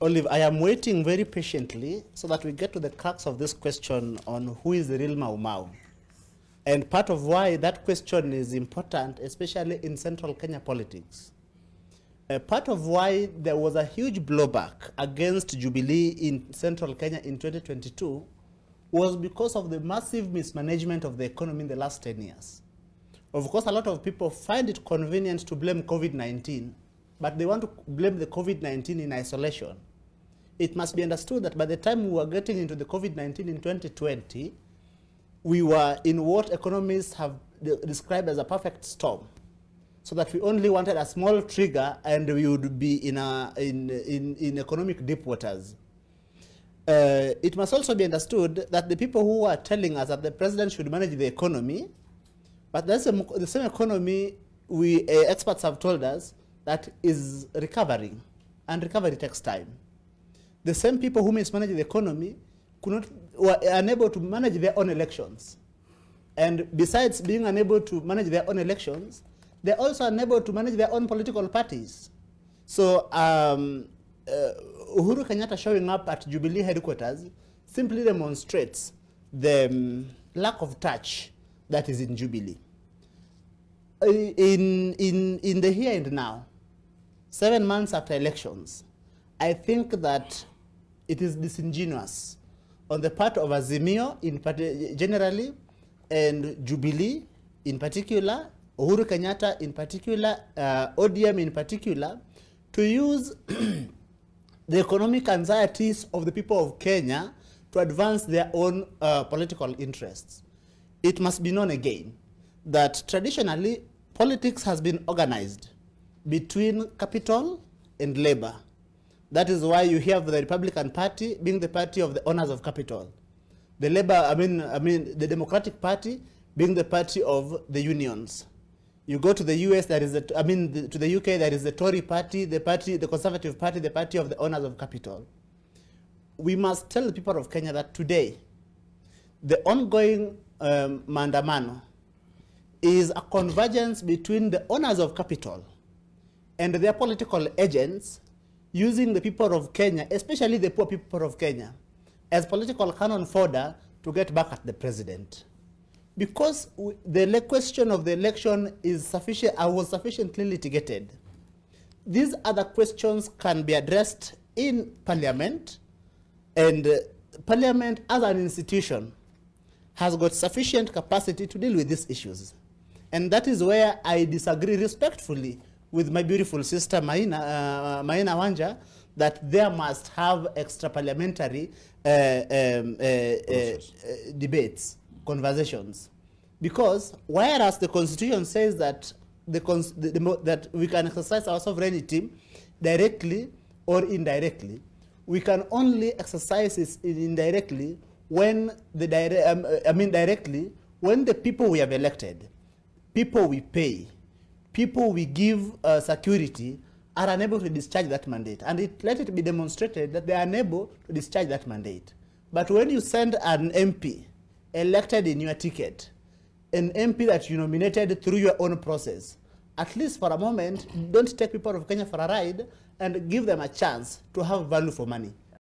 Olive, I am waiting very patiently so that we get to the crux of this question on who is the real Mau Mau. And part of why that question is important, especially in central Kenya politics. Part of why there was a huge blowback against Jubilee in central Kenya in 2022 was because of the massive mismanagement of the economy in the last 10 years. Of course, a lot of people find it convenient to blame COVID-19, but they want to blame the COVID-19 in isolation. It must be understood that by the time we were getting into the COVID-19 in 2020, we were in what economists have described as a perfect storm. So that we only wanted a small trigger and we would be in economic deep waters. It must also be understood that the people who are telling us that the president should manage the economy, but that's the same economy experts have told us that is recovering, and recovery takes time. The same people who mismanage the economy were unable to manage their own elections. And besides being unable to manage their own elections, they're also unable to manage their own political parties. So Uhuru Kenyatta showing up at Jubilee headquarters simply demonstrates the lack of touch that is in Jubilee. In the here and now, 7 months after elections, I think that it is disingenuous on the part of Azimio generally, and Jubilee in particular, Uhuru Kenyatta in particular, ODM in particular, to use the economic anxieties of the people of Kenya to advance their own political interests. It must be known again that traditionally politics has been organized between capital and labor. That is why you have the Republican Party being the party of the owners of capital. The the Democratic Party being the party of the unions. You go to the US, there is to the UK, there is the Tory party, the Conservative Party, the party of the owners of capital. We must tell the people of Kenya that today, the ongoing maandamano is a convergence between the owners of capital and their political agents using the people of Kenya, especially the poor people of Kenya, as political cannon fodder to get back at the president. Because the question of the election is was sufficiently litigated. These other questions can be addressed in Parliament, and Parliament as an institution has got sufficient capacity to deal with these issues. And that is where I disagree respectfully with my beautiful sister Maina Wanja, that there must have extra parliamentary debates, conversations. Because whereas the Constitution says that that we can exercise our sovereignty directly or indirectly, we can only exercise it indirectly when directly when the people we have elected, people we pay, people we give security are unable to discharge that mandate. And let it be demonstrated that they are unable to discharge that mandate. But when you send an MP elected in your ticket, an MP that you nominated through your own process, at least for a moment, don't take people of Kenya for a ride and give them a chance to have value for money.